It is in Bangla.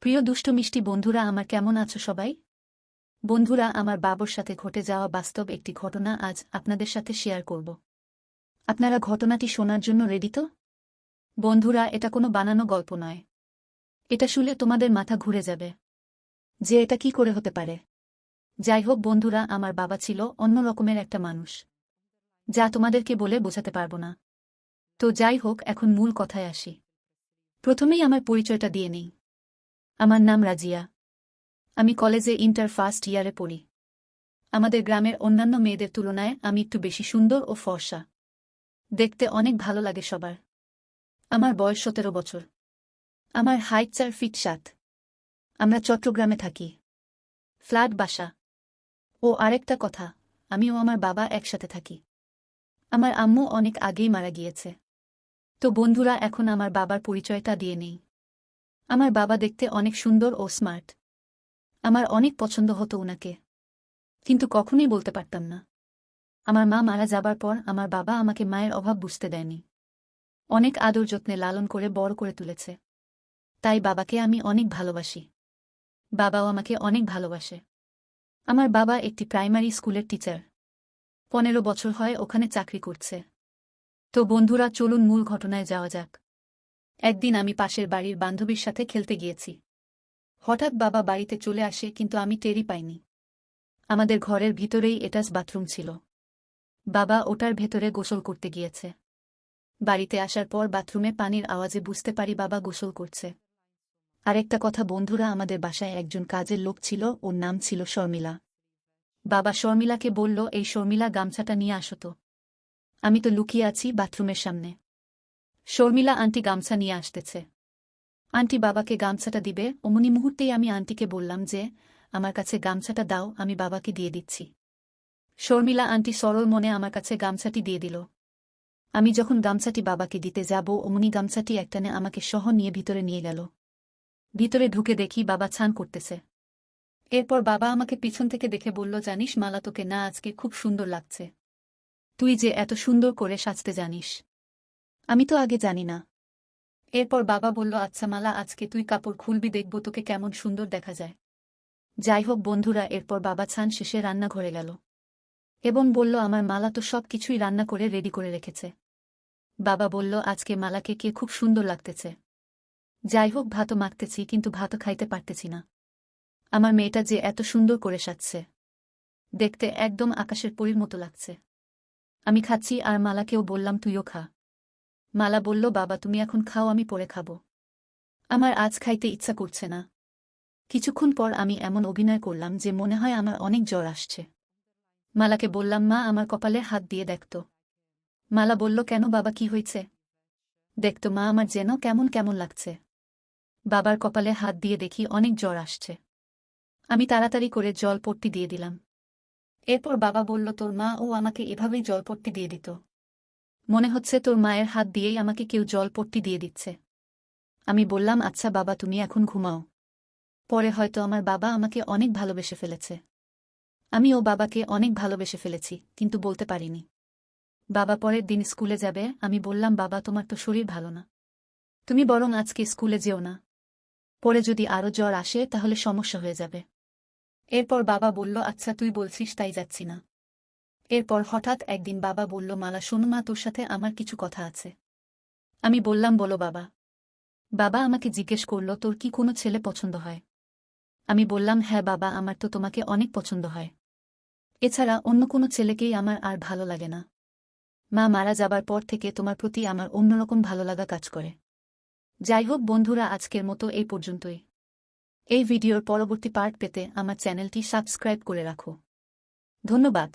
প্রিয় দুষ্টু মিষ্টি বন্ধুরা, আমার কেমন আছো সবাই? বন্ধুরা, আমার বাবার সাথে ঘটে যাওয়া বাস্তব একটি ঘটনা আজ আপনাদের সাথে শেয়ার করব। আপনারা ঘটনাটি শোনার জন্য রেডি তো? বন্ধুরা, এটা কোনো বানানো গল্প নয়। এটা শুনলে তোমাদের মাথা ঘুরে যাবে যে এটা কি করে হতে পারে। যাই হোক বন্ধুরা, আমার বাবা ছিল অন্য রকমের একটা মানুষ, যা তোমাদেরকে বলে বোঝাতে পারব না। তো যাই হোক, এখন মূল কথায় আসি। প্রথমেই আমার পরিচয়টা দিয়ে নেই। আমার নাম রাজিয়া। আমি কলেজে ইন্টার ফার্স্ট ইয়ারে পড়ি। আমাদের গ্রামের অন্যান্য মেয়েদের তুলনায় আমি একটু বেশি সুন্দর ও ফর্সা। দেখতে অনেক ভালো লাগে সবার। আমার বয়স 17 বছর। আমার হাইট 4 ফিট 7। আমরা চট্টগ্রামে থাকি। ফ্ল্যাট বাসা। ও আরেকটা কথা, আমি ও আমার বাবা একসাথে থাকি। আমার আম্মু অনেক আগেই মারা গিয়েছে। তো বন্ধুরা, এখন আমার বাবার পরিচয়টা দিয়ে নেই। আমার বাবা দেখতে অনেক সুন্দর ও স্মার্ট। আমার অনেক পছন্দ হতো উনাকে, কিন্তু কখনোই বলতে পারতাম না। আমার মা মারা যাবার পর আমার বাবা আমাকে মায়ের অভাব বুঝতে দেয়নি। অনেক আদর যত্নে লালন করে বড় করে তুলেছে। তাই বাবাকে আমি অনেক ভালোবাসি। বাবাও আমাকে অনেক ভালোবাসে। আমার বাবা একটি প্রাইমারি স্কুলের টিচার। 15 বছর হয় ওখানে চাকরি করছে। তো বন্ধুরা, চলুন মূল ঘটনায় যাওয়া যাক। একদিন আমি পাশের বাড়ির বান্ধবীর সাথে খেলতে গিয়েছি। হঠাৎ বাবা বাড়িতে চলে আসে, কিন্তু আমি টেরই পাইনি। আমাদের ঘরের ভিতরেই অ্যাটাচ বাথরুম ছিল। বাবা ওটার ভেতরে গোসল করতে গিয়েছে। বাড়িতে আসার পর বাথরুমে পানির আওয়াজে বুঝতে পারি বাবা গোসল করছে। আরেকটা কথা বন্ধুরা, আমাদের বাসায় একজন কাজের লোক ছিল, ওর নাম ছিল শর্মিলা। বাবা শর্মিলাকে বলল, এই শর্মিলা, গামছাটা নিয়ে আসো তো। আমি তো লুকিয়ে আছি বাথরুমের সামনে। শর্মিলা আন্টি গামছা নিয়ে আসতেছে। আন্টি বাবাকে গামছাটা দিবে, অমনি মুহূর্তেই আমি আন্টিকে বললাম যে, আমার কাছে গামছাটা দাও, আমি বাবাকে দিয়ে দিচ্ছি। শর্মিলা আন্টি সরল মনে আমার কাছে গামছাটি দিয়ে দিল। আমি যখন গামছাটি বাবাকে দিতে যাব, অমনি গামছাটি একটানে আমাকে সহ নিয়ে ভিতরে নিয়ে গেল। ভিতরে ঢুকে দেখি বাবা স্নান করতেছে। এরপর বাবা আমাকে পিছন থেকে দেখে বলল, জানিস মালা, তোকে না আজকে খুব সুন্দর লাগছে। তুই যে এত সুন্দর করে সাজতে জানিস, আমি তো আগে জানি না। এরপর বাবা বলল, আচ্ছা মালা, আজকে তুই কাপড় খুলবি, দেখব তোকে কেমন সুন্দর দেখা যায়। যাই হোক বন্ধুরা, এরপর বাবা স্নান শেষে রান্নাঘরে গেল এবং বলল, আমার মালা তো সব কিছুই রান্না করে রেডি করে রেখেছে। বাবা বলল, আজকে মালাকে কে খুব সুন্দর লাগতেছে। যাই হোক, ভাতও মাখতেছি, কিন্তু ভাতও খাইতে পারতেছি না। আমার মেয়েটা যে এত সুন্দর করে সাজছে, দেখতে একদম আকাশের পরীর মতো লাগছে। আমি খাচ্ছি আর মালাকেও বললাম, তুইও খা। মালা বলল, বাবা তুমি এখন খাও, আমি পরে খাব। আমার আজ খাইতে ইচ্ছা করছে না। কিছুক্ষণ পর আমি এমন অভিনয় করলাম যে মনে হয় আমার অনেক জ্বর আসছে। মালাকে বললাম, মা আমার কপালে হাত দিয়ে দেখত। মালা বলল, কেন বাবা, কি হয়েছে? দেখতো মা, আমার যেন কেমন কেমন লাগছে। বাবার কপালে হাত দিয়ে দেখি অনেক জ্বর আসছে। আমি তাড়াতাড়ি করে জলপট্টি দিয়ে দিলাম। এরপর বাবা বলল, তোর মা ও আমাকে এভাবেই জলপট্টি দিয়ে দিত। মনে হচ্ছে তোর মায়ের হাত দিয়েই আমাকে কেউ জলপট্টি দিয়ে দিচ্ছে। আমি বললাম, আচ্ছা বাবা, তুমি এখন ঘুমাও। পরে হয়তো আমার বাবা আমাকে অনেক ভালোবেসে ফেলেছে। আমিও বাবাকে অনেক ভালোবেসে ফেলেছি, কিন্তু বলতে পারিনি। বাবা পরের দিন স্কুলে যাবে। আমি বললাম, বাবা তোমার তো শরীর ভালো না, তুমি বরং আজকে স্কুলে যেও না। পরে যদি আরও জ্বর আসে তাহলে সমস্যা হয়ে যাবে। এরপর বাবা বলল, আচ্ছা তুই বলছিস তাই, যাচ্ছি না। এরপর হঠাৎ একদিন বাবা বলল, মালা শোনো মা, তোর সাথে আমার কিছু কথা আছে। আমি বললাম, বলো বাবা। বাবা আমাকে জিজ্ঞেস করল, তোর কি কোনো ছেলে পছন্দ হয়? আমি বললাম, হ্যাঁ বাবা, আমার তো তোমাকে অনেক পছন্দ হয়। এছাড়া অন্য কোনো ছেলেকেই আমার আর ভালো লাগে না। মা মারা যাবার পর থেকে তোমার প্রতি আমার অন্যরকম ভালো লাগা কাজ করে। যাই হোক বন্ধুরা, আজকের মতো এই পর্যন্তই। এই ভিডিওর পরবর্তী পার্ট পেতে আমার চ্যানেলটি সাবস্ক্রাইব করে রাখো। ধন্যবাদ।